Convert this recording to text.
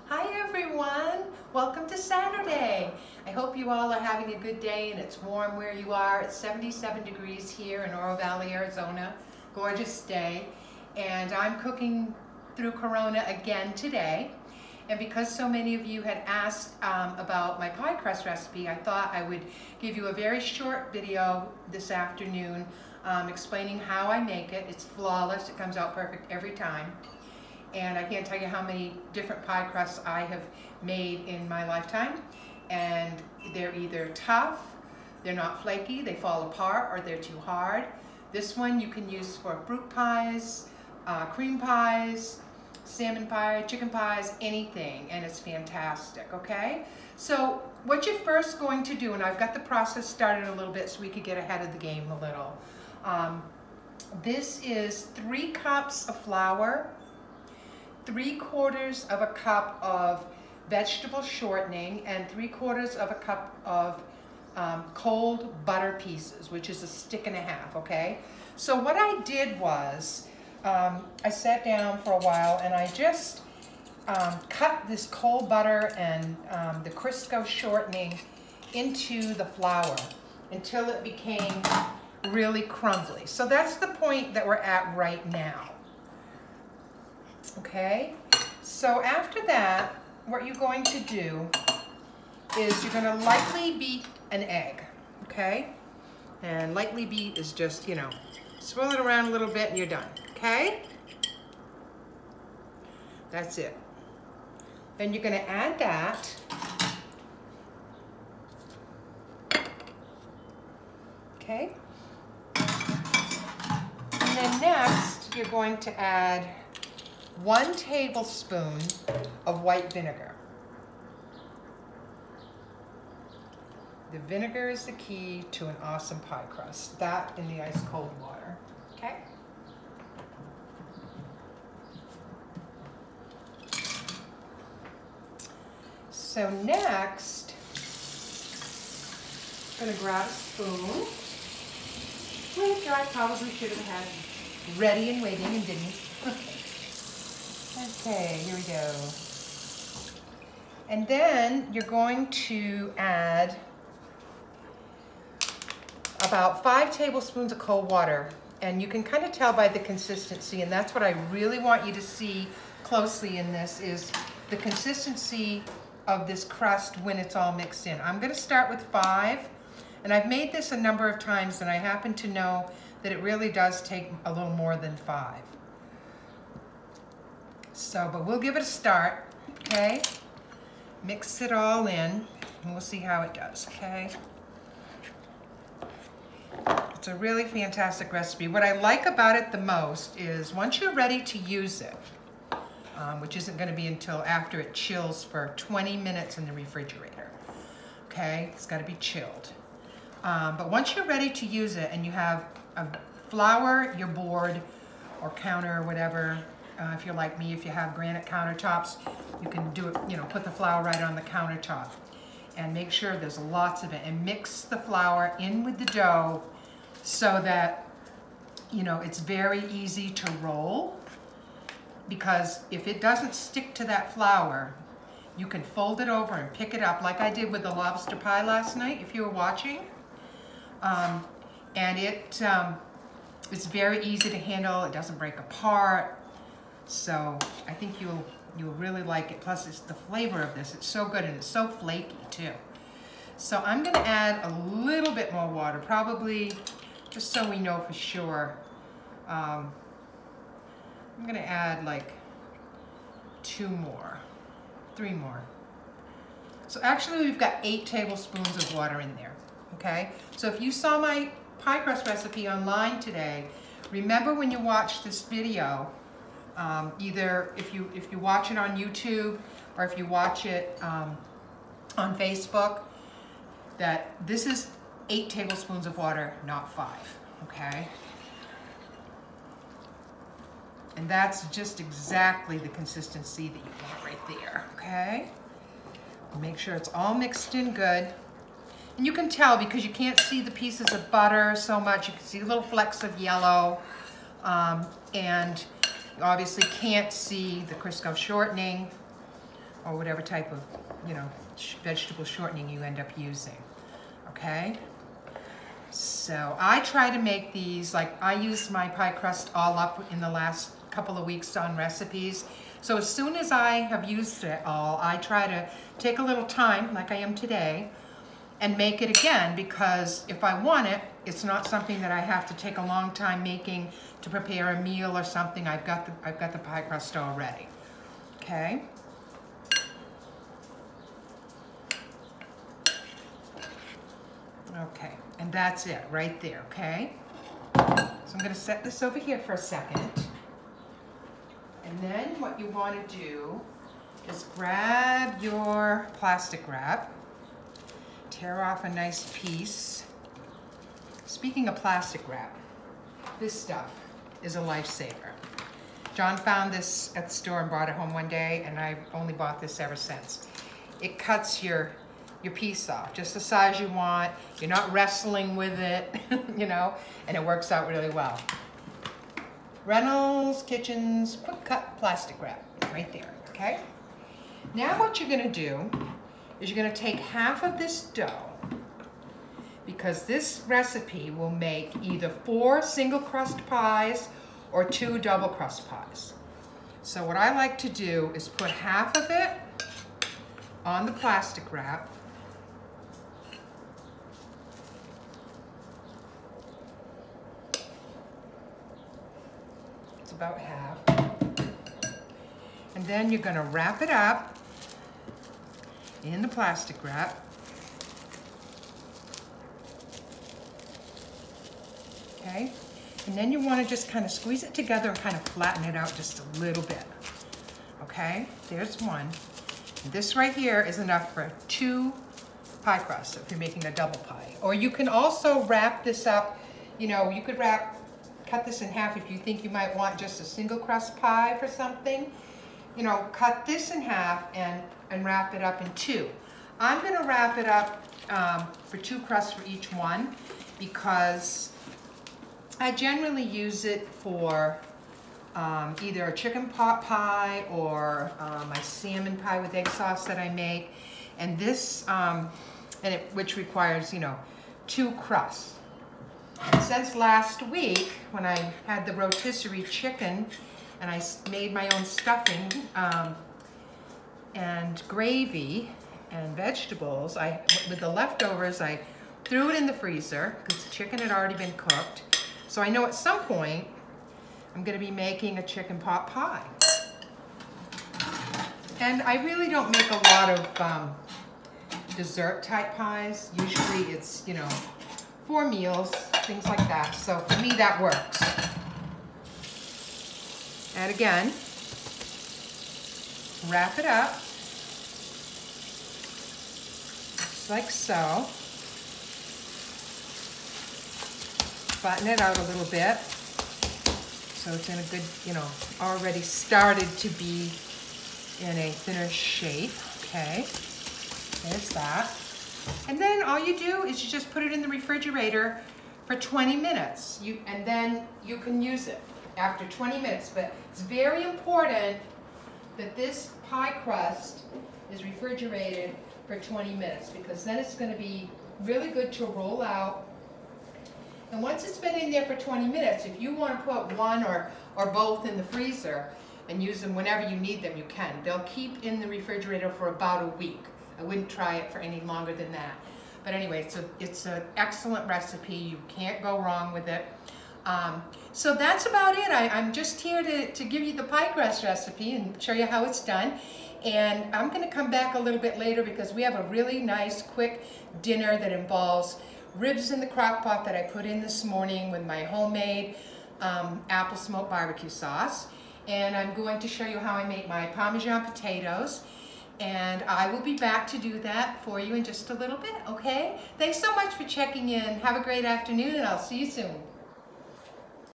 Hi everyone, welcome to Saturday. I hope you all are having a good day and it's warm where you are. It's 77 degrees here in Oro Valley, Arizona. Gorgeous day. And I'm cooking through Corona again today. And because so many of you had asked about my pie crust recipe, I thought I would give you a very short video this afternoon explaining how I make it. It's flawless, it comes out perfect every time. And I can't tell you how many different pie crusts I have made in my lifetime. And they're either tough, they're not flaky, they fall apart, or they're too hard. This one you can use for fruit pies, cream pies, salmon pie, chicken pies, anything, and it's fantastic, okay? So what you're first going to do, and I've got the process started a little bit so we could get ahead of the game a little. This is 3 cups of flour, 3/4 of a cup of vegetable shortening, and 3/4 of a cup of cold butter pieces, which is 1.5 sticks, okay? So what I did was, I sat down for a while and I just cut this cold butter and the Crisco shortening into the flour until it became really crumbly. So that's the point that we're at right now. Okay, so after that, what you're going to do is you're going to lightly beat an egg, okay? And lightly beat is just, you know, swirl it around a little bit and you're done, okay? That's it. Then you're going to add that. Okay? And then next, you're going to add 1 tablespoon of white vinegar. The vinegar is the key to an awesome pie crust. That in the ice cold water, okay? So next, I'm gonna grab a spoon, which I probably should have had ready and waiting and didn't. Okay, here we go. And then you're going to add about 5 tablespoons of cold water. And you can kind of tell by the consistency, and that's what I really want you to see closely in this, is the consistency of this crust when it's all mixed in. I'm going to start with 5, and I've made this a number of times, and I happen to know that it really does take a little more than 5. So, but we'll give it a start, okay? Mix it all in, and we'll see how it does, okay? It's a really fantastic recipe. What I like about it the most is once you're ready to use it, which isn't going to be until after it chills for 20 minutes in the refrigerator, okay? It's got to be chilled. But once you're ready to use it and you have a flour, your board, or counter or whatever, if you're like me, if you have granite countertops, you can do it, you know, put the flour right on the countertop and make sure there's lots of it, and mix the flour in with the dough so that, you know, it's very easy to roll, because if it doesn't stick to that flour, you can fold it over and pick it up like I did with the lobster pie last night, if you were watching. And it's very easy to handle, it doesn't break apart. So I think you'll really like it. Plus, it's the flavor of this. It's so good, and it's so flaky too. So I'm going to add a little bit more water, probably just so we know for sure. I'm going to add like 2 more, 3 more. So actually, we've got 8 tablespoons of water in there. Okay. So if you saw my pie crust recipe online today, remember when you watch this video. Either if you watch it on YouTube or if you watch it on Facebook, that this is 8 tablespoons of water, not 5, okay? And that's just exactly the consistency that you want right there, okay? Make sure it's all mixed in good. And you can tell because you can't see the pieces of butter so much. You can see little flecks of yellow, and you obviously can't see the Crisco shortening or whatever type of, you know, vegetable shortening you end up using, okay? So I try to make these, like I use my pie crust all up in the last couple of weeks on recipes. So as soon as I have used it all, I try to take a little time, like I am today, and make it again, because if I want it, it's not something that I have to take a long time making to prepare a meal or something. I've got the pie crust already, okay? Okay, and that's it right there, okay? So I'm gonna set this over here for a second. And then what you wanna do is grab your plastic wrap, tear off a nice piece. Speaking of plastic wrap, this stuff is a lifesaver. John found this at the store and brought it home one day, and I've only bought this ever since. It cuts your piece off, just the size you want. You're not wrestling with it, you know, and it works out really well. Reynolds Kitchens Quick Cut Plastic Wrap, right there, okay? Now what you're gonna do is you're gonna take half of this dough, because this recipe will make either 4 single crust pies or 2 double crust pies. So what I like to do is put half of it on the plastic wrap, about half. And then you're gonna wrap it up in the plastic wrap. Okay? And then you wanna just kind of squeeze it together and kind of flatten it out just a little bit. Okay? There's one. And this right here is enough for 2 pie crusts if you're making a double pie. Or you can also wrap this up, you know, you could cut this in half if you think you might want just a single crust pie for something. You know, cut this in half and wrap it up in 2. I'm gonna wrap it up for 2 crusts for each one, because I generally use it for either a chicken pot pie or my salmon pie with egg sauce that I make. And this, which requires, you know, 2 crusts. Since last week, when I had the rotisserie chicken and I made my own stuffing and gravy and vegetables, with the leftovers, I threw it in the freezer because the chicken had already been cooked. So I know at some point I'm going to be making a chicken pot pie. And I really don't make a lot of dessert type pies. Usually it's, you know, 4 meals, things like that. So for me, that works. And again, wrap it up, just like so. Flatten it out a little bit, so it's in a good, you know, already started to be in a thinner shape. Okay, there's that. And then all you do is you just put it in the refrigerator for 20 minutes. And then you can use it after 20 minutes. But it's very important that this pie crust is refrigerated for 20 minutes, because then it's going to be really good to roll out. And once it's been in there for 20 minutes, if you want to put one or both in the freezer and use them whenever you need them, you can. They'll keep in the refrigerator for about a week. I wouldn't try it for any longer than that. But anyway, it's an excellent recipe. You can't go wrong with it. So that's about it. I'm just here to give you the pie crust recipe and show you how it's done. And I'm going to come back a little bit later because we have a really nice, quick dinner that involves ribs in the crock pot that I put in this morning with my homemade apple smoked barbecue sauce. And I'm going to show you how I make my Parmesan potatoes. And I will be back to do that for you in just a little bit, okay? Thanks so much for checking in. Have a great afternoon, and I'll see you soon.